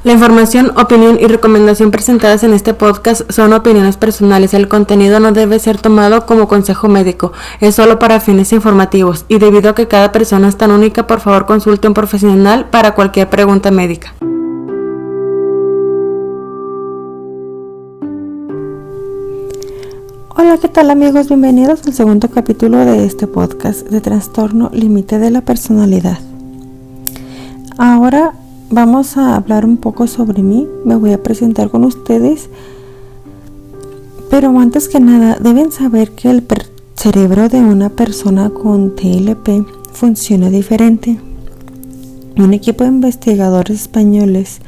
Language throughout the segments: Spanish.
La información, opinión y recomendación presentadas en este podcast son opiniones personales. El contenido no debe ser tomado como consejo médico, es solo para fines informativos y debido a que cada persona es tan única, por favor consulte a un profesional para cualquier pregunta médica. Hola, ¿qué tal amigos? Bienvenidos al segundo capítulo de este podcast de trastorno límite de la personalidad. Ahora vamos a hablar un poco sobre mí, me voy a presentar con ustedes, pero antes que nada deben saber que el cerebro de una persona con TLP funciona diferente. Un equipo de investigadores españoles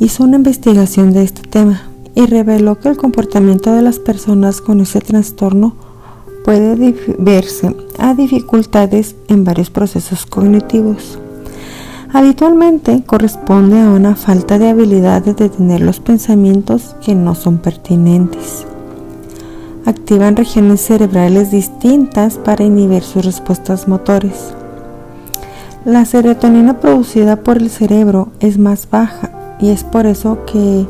hizo una investigación de este tema y reveló que el comportamiento de las personas con ese trastorno puede deberse a dificultades en varios procesos cognitivos. Habitualmente corresponde a una falta de habilidad de detener los pensamientos que no son pertinentes. Activan regiones cerebrales distintas para inhibir sus respuestas motores. La serotonina producida por el cerebro es más baja y es por eso que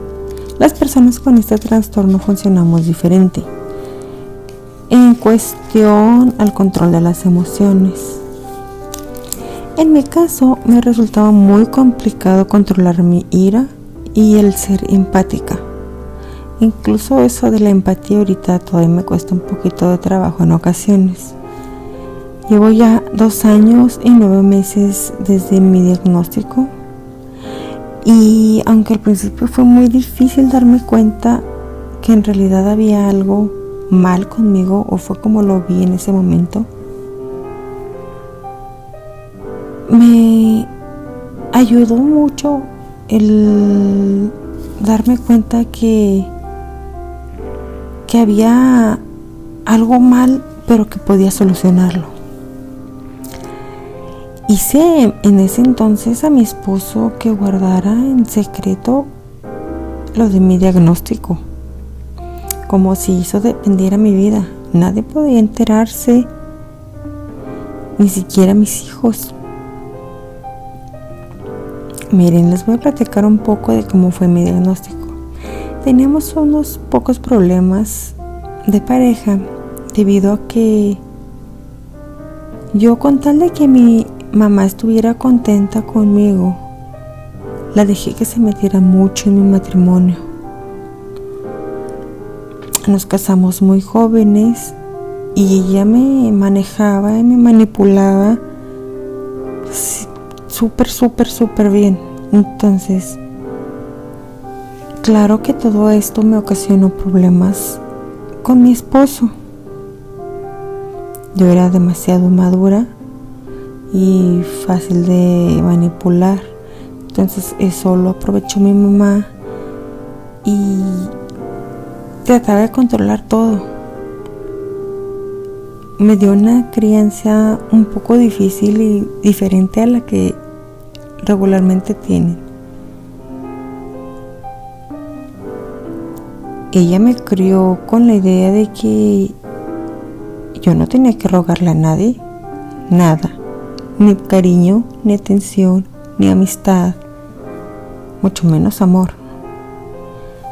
las personas con este trastorno funcionamos diferente en cuestión al control de las emociones. En mi caso, me resultaba muy complicado controlar mi ira y el ser empática. Incluso eso de la empatía ahorita todavía me cuesta un poquito de trabajo en ocasiones. Llevo ya 2 años y 9 meses desde mi diagnóstico. Y aunque al principio fue muy difícil darme cuenta que en realidad había algo mal conmigo, o fue como lo vi en ese momento, me ayudó mucho el darme cuenta que había algo mal, pero que podía solucionarlo. Hice en ese entonces a mi esposo que guardara en secreto lo de mi diagnóstico, como si eso dependiera mi vida. Nadie podía enterarse, ni siquiera mis hijos. Miren, les voy a platicar un poco de cómo fue mi diagnóstico. Teníamos unos pocos problemas de pareja debido a que yo, con tal de que mi mamá estuviera contenta conmigo, la dejé que se metiera mucho en mi matrimonio. Nos casamos muy jóvenes y ella me manejaba y me manipulaba súper bien. Entonces, claro que todo esto me ocasionó problemas con mi esposo. Yo era demasiado madura y fácil de manipular. Entonces eso lo aprovechó mi mamá y trataba de controlar todo. Me dio una crianza un poco difícil y diferente a la que regularmente tienen. Ella me crió con la idea de que yo no tenía que rogarle a nadie nada, ni cariño, ni atención, ni amistad, mucho menos amor.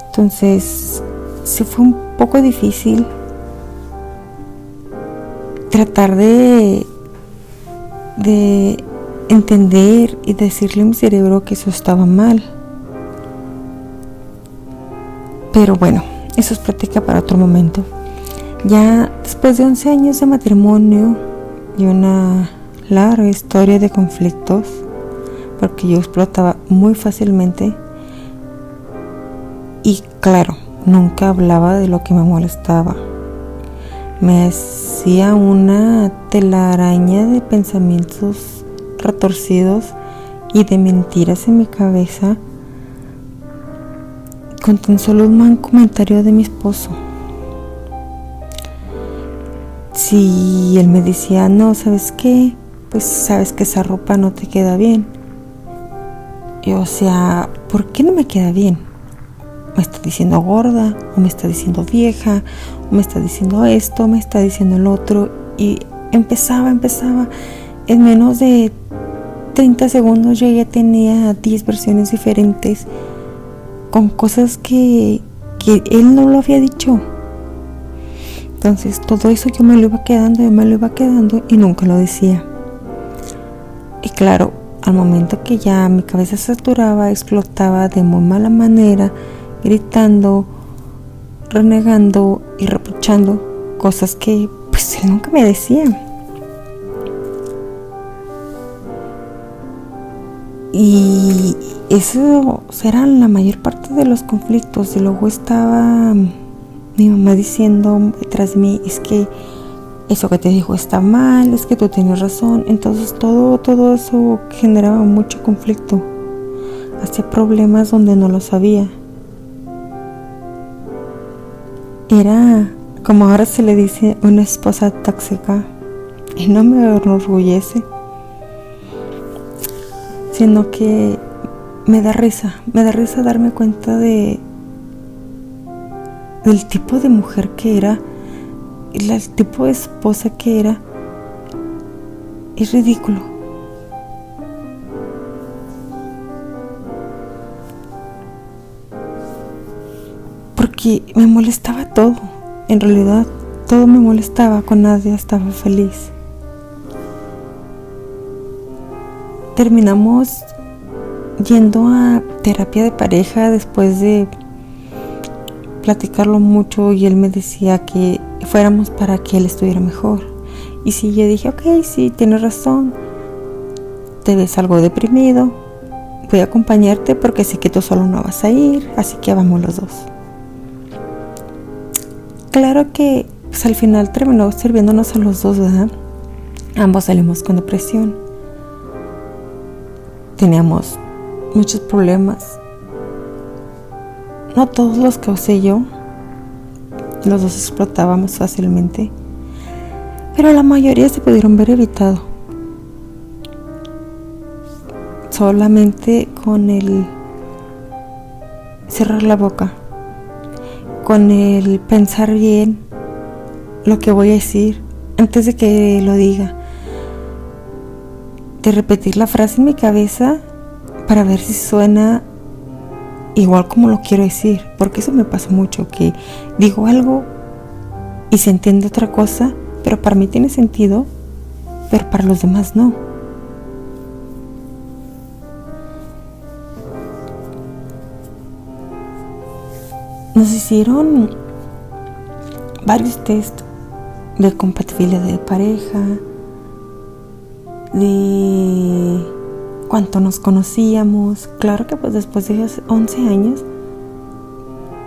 Entonces, sí fue un poco difícil tratar de entender y decirle a mi cerebro que eso estaba mal. Pero bueno, eso es plática para otro momento. Ya después de 11 años de matrimonio y una larga historia de conflictos, porque yo explotaba muy fácilmente y claro, nunca hablaba de lo que me molestaba. Me hacía una telaraña de pensamientos retorcidos y de mentiras en mi cabeza con tan solo un mal comentario de mi esposo. Si él me decía, no, ¿sabes qué? Pues sabes que esa ropa no te queda bien. Y o sea, ¿por qué no me queda bien? Me está diciendo gorda, o me está diciendo vieja, o me está diciendo esto, me está diciendo el otro. Y empezaba en menos de 30 segundos yo ya tenía 10 versiones diferentes con cosas que él no lo había dicho. Entonces todo eso yo me lo iba quedando y nunca lo decía. Y claro, al momento que ya mi cabeza se saturaba, explotaba de muy mala manera, gritando, renegando y reprochando cosas que pues él nunca me decía. Y eso era la mayor parte de los conflictos. Y luego estaba mi mamá diciendo detrás de mí, es que eso que te dijo está mal, es que tú tienes razón. Entonces todo eso generaba mucho conflicto, hacía problemas donde no lo sabía. Era, como ahora se le dice, una esposa tóxica, y no me enorgullece, sino que me da risa darme cuenta del tipo de mujer que era, el tipo de esposa que era. Es ridículo. Porque me molestaba todo. En realidad, todo me molestaba, con nadie estaba feliz. Terminamos yendo a terapia de pareja después de platicarlo mucho, y él me decía que fuéramos para que él estuviera mejor. Y sí, yo dije, ok, sí, tienes razón, te ves algo deprimido, voy a acompañarte porque sé que tú solo no vas a ir, así que vamos los dos. Claro que pues, al final terminó sirviéndonos a los dos, ¿verdad? Ambos salimos con depresión. Teníamos muchos problemas. No todos los causé yo. Los dos explotábamos fácilmente, pero la mayoría se pudieron ver evitado. Solamente con el cerrar la boca, con el pensar bien lo que voy a decir antes de que lo diga, de repetir la frase en mi cabeza para ver si suena igual como lo quiero decir, porque eso me pasa mucho, que digo algo y se entiende otra cosa, pero para mí tiene sentido, pero para los demás no. Nos hicieron varios test de compatibilidad de pareja, de cuánto nos conocíamos. Claro que pues después de 11 años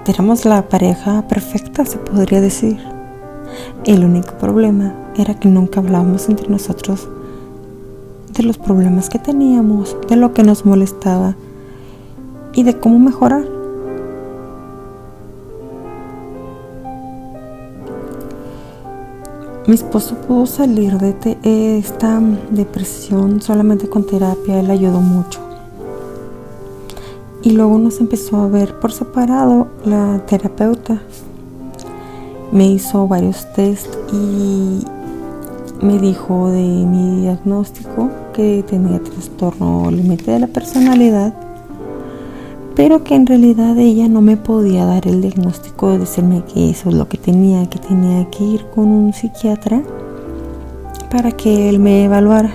éramos la pareja perfecta, se podría decir. El único problema era que nunca hablábamos entre nosotros de los problemas que teníamos, de lo que nos molestaba y de cómo mejorar. Mi esposo pudo salir de esta depresión solamente con terapia. Él ayudó mucho. Y luego nos empezó a ver por separado la terapeuta. Me hizo varios test y me dijo de mi diagnóstico que tenía trastorno límite de la personalidad, pero que en realidad ella no me podía dar el diagnóstico, de decirme que eso es lo que tenía que ir con un psiquiatra para que él me evaluara,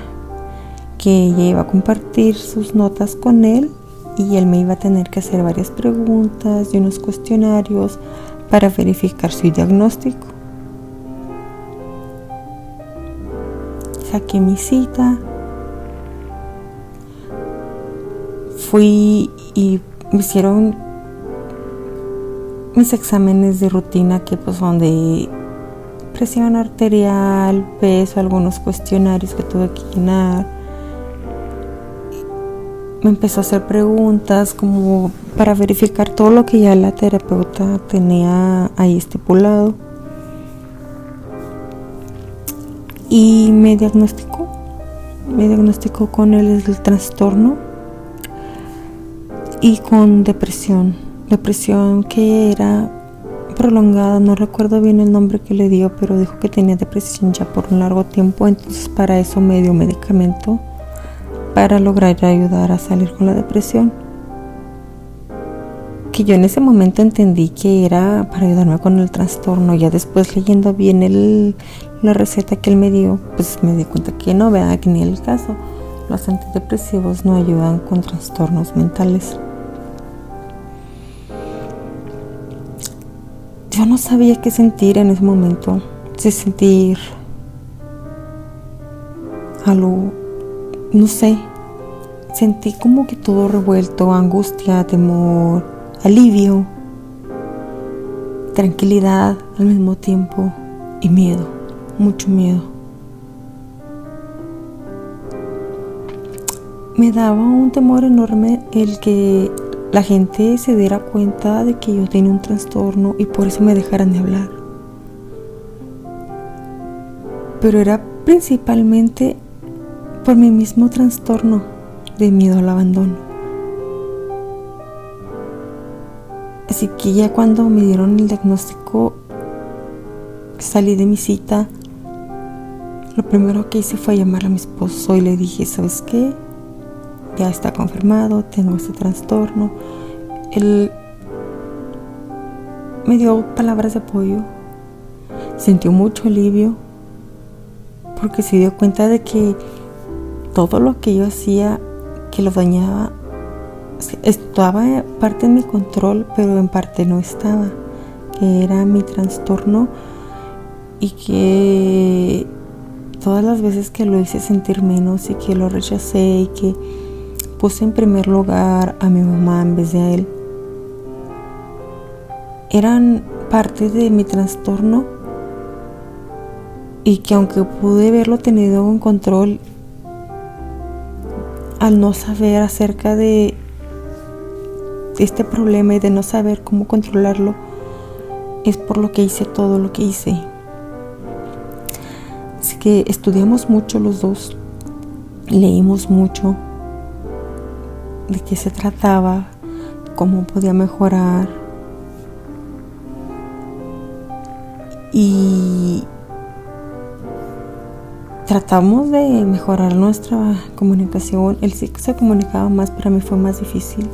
que ella iba a compartir sus notas con él y él me iba a tener que hacer varias preguntas y unos cuestionarios para verificar su diagnóstico. Saqué mi cita, fui y me hicieron mis exámenes de rutina, que pues son de presión arterial, peso, algunos cuestionarios que tuve que llenar. Me empezó a hacer preguntas como para verificar todo lo que ya la terapeuta tenía ahí estipulado. Y me diagnosticó con el trastorno y con depresión que era prolongada. No recuerdo bien el nombre que le dio, pero dijo que tenía depresión ya por un largo tiempo. Entonces para eso me dio medicamento para lograr ayudar a salir con la depresión, que yo en ese momento entendí que era para ayudarme con el trastorno. Ya después, leyendo bien la receta que él me dio, pues me di cuenta que no, vea, que ni el caso, los antidepresivos no ayudan con trastornos mentales. Yo no sabía qué sentir en ese momento, de sentir algo, no sé, sentí como que todo revuelto, angustia, temor, alivio, tranquilidad al mismo tiempo y miedo, mucho miedo. Me daba un temor enorme el que la gente se diera cuenta de que yo tenía un trastorno y por eso me dejaran de hablar. Pero era principalmente por mi mismo trastorno de miedo al abandono. Así que ya cuando me dieron el diagnóstico, salí de mi cita, lo primero que hice fue llamar a mi esposo y le dije, ¿sabes qué? Ya está confirmado, tengo este trastorno. Él me dio palabras de apoyo, sintió mucho alivio, porque se dio cuenta de que todo lo que yo hacía que lo dañaba estaba parte en mi control, pero en parte no estaba, que era mi trastorno, y que todas las veces que lo hice sentir menos y que lo rechacé y que puse en primer lugar a mi mamá en vez de a él, eran parte de mi trastorno, y que aunque pude haberlo tenido en control, al no saber acerca de este problema y de no saber cómo controlarlo, es por lo que hice todo lo que hice. Así que estudiamos mucho los dos, leímos mucho de qué se trataba, cómo podía mejorar, y tratamos de mejorar nuestra comunicación. Él sí que se comunicaba más, pero a mí fue más difícil.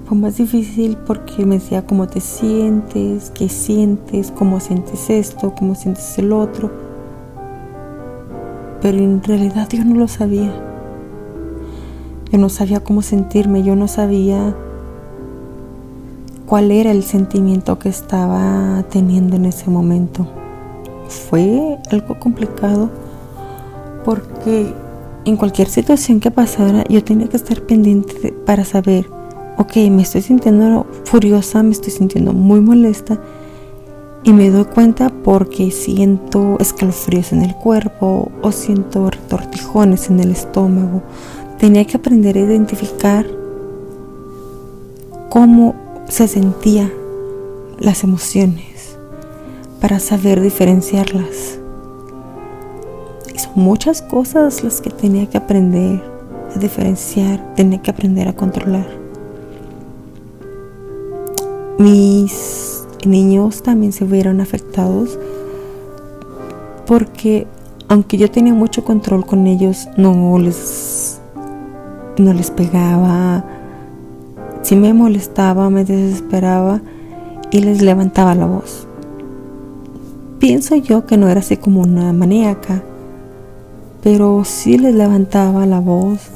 Fue más difícil porque me decía cómo te sientes, qué sientes, cómo sientes esto, cómo sientes el otro. Pero en realidad yo no lo sabía. Yo no sabía cómo sentirme, yo no sabía cuál era el sentimiento que estaba teniendo en ese momento. Fue algo complicado porque en cualquier situación que pasara yo tenía que estar pendiente para saber, ok, me estoy sintiendo furiosa, me estoy sintiendo muy molesta, y me doy cuenta porque siento escalofríos en el cuerpo o siento retortijones en el estómago. Tenía que aprender a identificar cómo se sentían las emociones para saber diferenciarlas. Y son muchas cosas las que tenía que aprender a diferenciar, tenía que aprender a controlar. Mis niños también se vieron afectados porque aunque yo tenía mucho control con ellos, no les pegaba. Si me molestaba, me desesperaba y les levantaba la voz. Pienso yo que no era así como una maníaca, pero sí les levantaba la voz,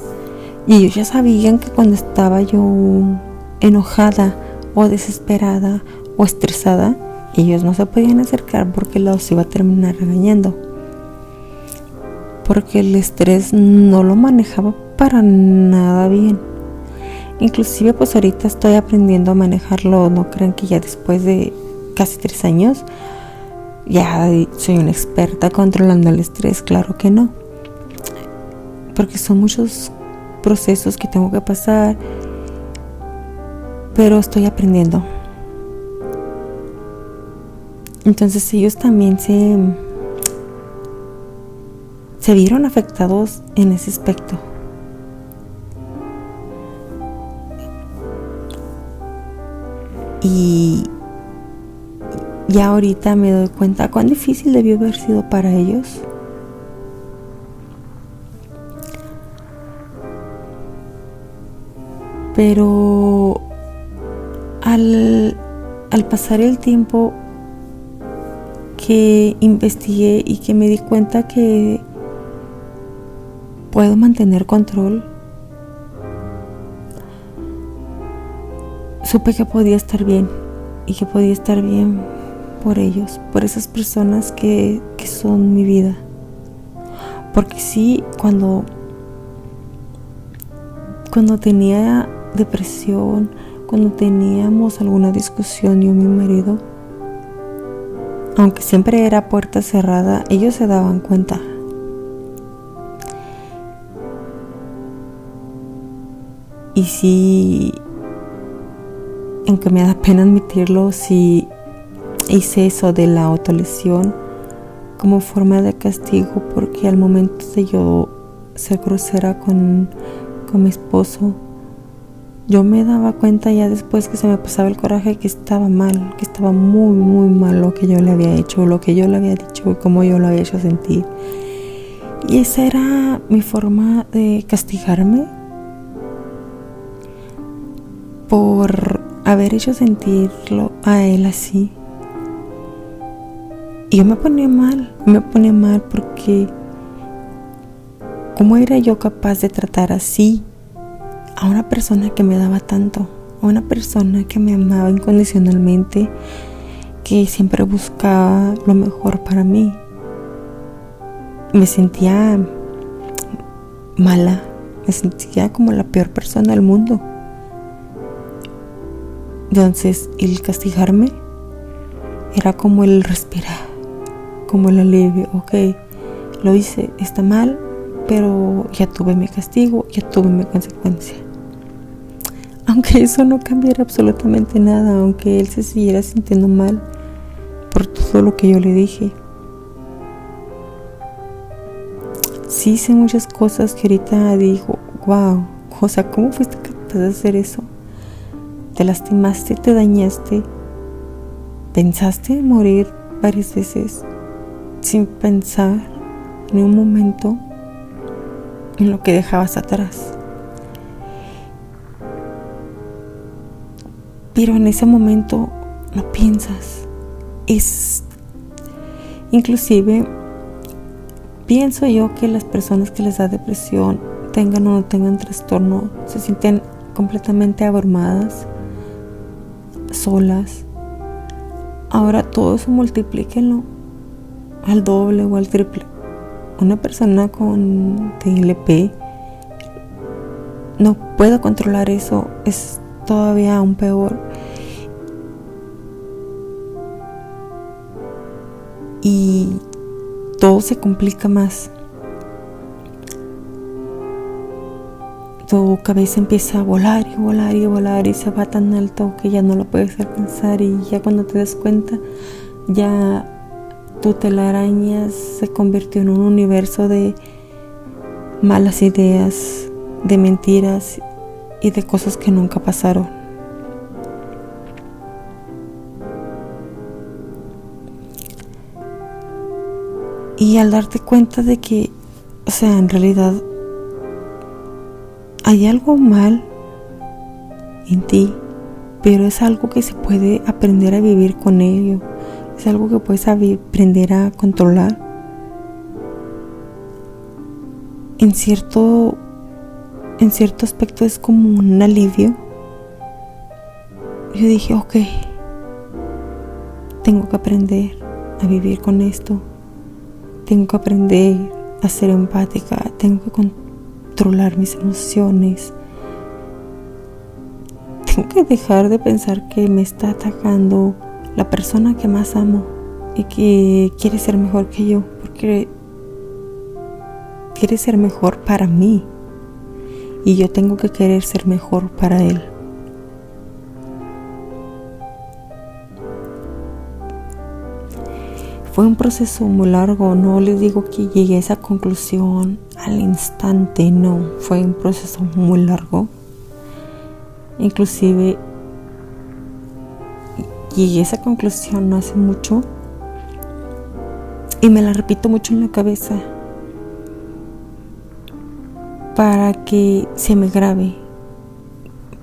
y ellos ya sabían que cuando estaba yo enojada o desesperada o estresada, ellos no se podían acercar porque los iba a terminar regañando, porque el estrés no lo manejaba para nada bien. Inclusive pues ahorita estoy aprendiendo a manejarlo. No crean que ya después de casi 3 años ya soy una experta controlando el estrés. Claro que no, porque son muchos procesos que tengo que pasar, pero estoy aprendiendo. Entonces ellos también se vieron afectados en ese aspecto. Y ya ahorita me doy cuenta cuán difícil debió haber sido para ellos. Pero al pasar el tiempo que investigué y que me di cuenta que puedo mantener control, supe que podía estar bien y que podía estar bien por ellos, por esas personas que son mi vida. Porque sí, cuando tenía depresión, cuando teníamos alguna discusión yo y mi marido, aunque siempre era puerta cerrada, ellos se daban cuenta. Y sí, aunque me da pena admitirlo, sí hice eso de la autolesión como forma de castigo, porque al momento de yo ser grosera con mi esposo, yo me daba cuenta ya después que se me pasaba el coraje que estaba mal, que estaba muy muy mal lo que yo le había hecho, lo que yo le había dicho y cómo yo lo había hecho sentir. Y esa era mi forma de castigarme por haber hecho sentirlo a él así. Y yo me ponía mal porque ¿cómo era yo capaz de tratar así a una persona que me daba tanto, a una persona que me amaba incondicionalmente, que siempre buscaba lo mejor para mí? Me sentía mala, me sentía como la peor persona del mundo. Entonces, el castigarme era como el respirar, como el alivio. Ok, lo hice, está mal, pero ya tuve mi castigo, ya tuve mi consecuencia. Aunque eso no cambiara absolutamente nada, aunque él se siguiera sintiendo mal por todo lo que yo le dije. Sí hice muchas cosas que ahorita digo, wow, o sea, ¿cómo fuiste capaz de hacer eso? Te lastimaste, te dañaste, pensaste en morir varias veces sin pensar ni un momento en lo que dejabas atrás. Pero en ese momento no piensas. Inclusive pienso yo que las personas que les da depresión, tengan o no tengan trastorno, se sienten completamente abrumadas, solas. Ahora todo eso multiplíquenlo al doble o al triple. Una persona con TLP no puede controlar eso, es todavía aún peor. Y todo se complica más. Tu cabeza empieza a volar y volar y volar y se va tan alto que ya no lo puedes alcanzar, y ya cuando te das cuenta ya tu telaraña se convirtió en un universo de malas ideas, de mentiras y de cosas que nunca pasaron. Y al darte cuenta de que, o sea, en realidad hay algo mal en ti, pero es algo que se puede aprender a vivir con ello, es algo que puedes aprender a controlar. En cierto aspecto es como un alivio. Yo dije, ok, tengo que aprender a vivir con esto, tengo que aprender a ser empática, tengo que controlar mis emociones, tengo que dejar de pensar que me está atacando la persona que más amo y que quiere ser mejor que yo, porque quiere ser mejor para mí y yo tengo que querer ser mejor para él. Fue un proceso muy largo, no les digo que llegué a esa conclusión al instante, no, fue un proceso muy largo. Inclusive llegué a esa conclusión no hace mucho y me la repito mucho en la cabeza para que se me grabe,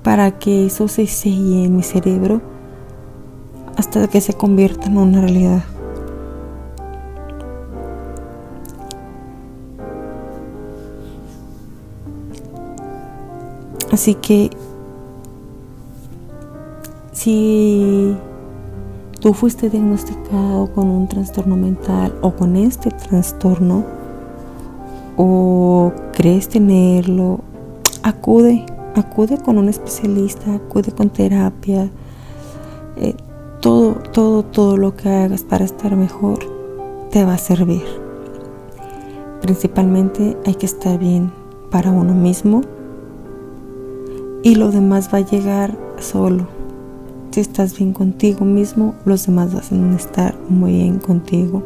para que eso se selle en mi cerebro hasta que se convierta en una realidad. Así que si tú fuiste diagnosticado con un trastorno mental o con este trastorno o crees tenerlo, acude con un especialista, acude con terapia. Todo lo que hagas para estar mejor te va a servir. Principalmente hay que estar bien para uno mismo y lo demás va a llegar solo. Si estás bien contigo mismo, los demás van a estar muy bien contigo.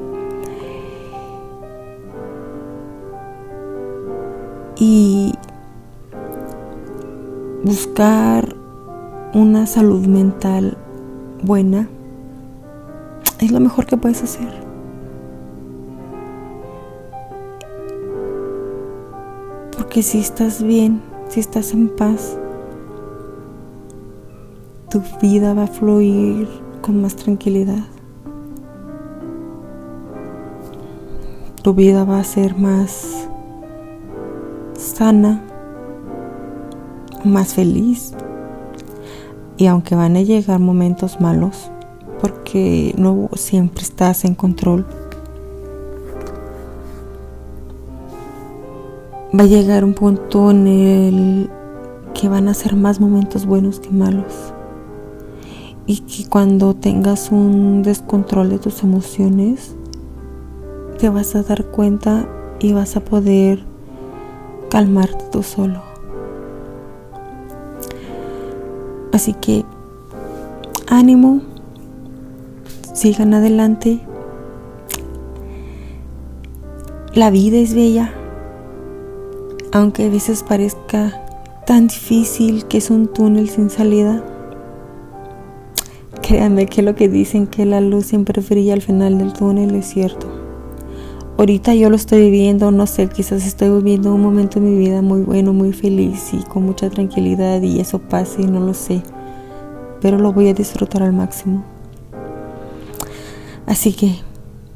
Y buscar una salud mental buena es lo mejor que puedes hacer. Porque si estás bien, si estás en paz, tu vida va a fluir con más tranquilidad. Tu vida va a ser más sana, más feliz. Y aunque van a llegar momentos malos, porque no siempre estás en control, va a llegar un punto en el que van a ser más momentos buenos que malos. Y que cuando tengas un descontrol de tus emociones, te vas a dar cuenta y vas a poder calmarte tú solo. Así que ánimo, sigan adelante. La vida es bella, aunque a veces parezca tan difícil que es un túnel sin salida. Créanme que lo que dicen que la luz siempre brilla al final del túnel es cierto. Ahorita yo lo estoy viviendo, no sé, quizás estoy viviendo un momento en mi vida muy bueno, muy feliz y con mucha tranquilidad y eso pase, no lo sé. Pero lo voy a disfrutar al máximo. Así que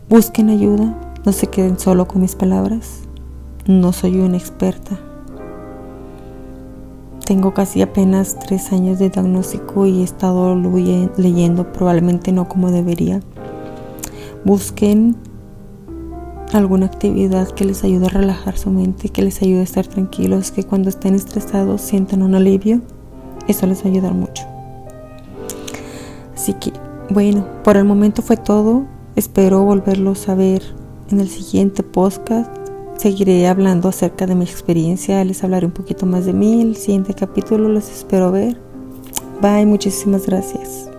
busquen ayuda, no se queden solo con mis palabras. No soy una experta. Tengo casi apenas 3 años de diagnóstico y he estado leyendo, probablemente no como debería. Busquen alguna actividad que les ayude a relajar su mente, que les ayude a estar tranquilos, que cuando estén estresados sientan un alivio. Eso les va a ayudar mucho. Así que, bueno, por el momento fue todo. Espero volverlos a ver en el siguiente podcast. Seguiré hablando acerca de mi experiencia, les hablaré un poquito más de mí. El siguiente capítulo los espero ver. Bye, muchísimas gracias.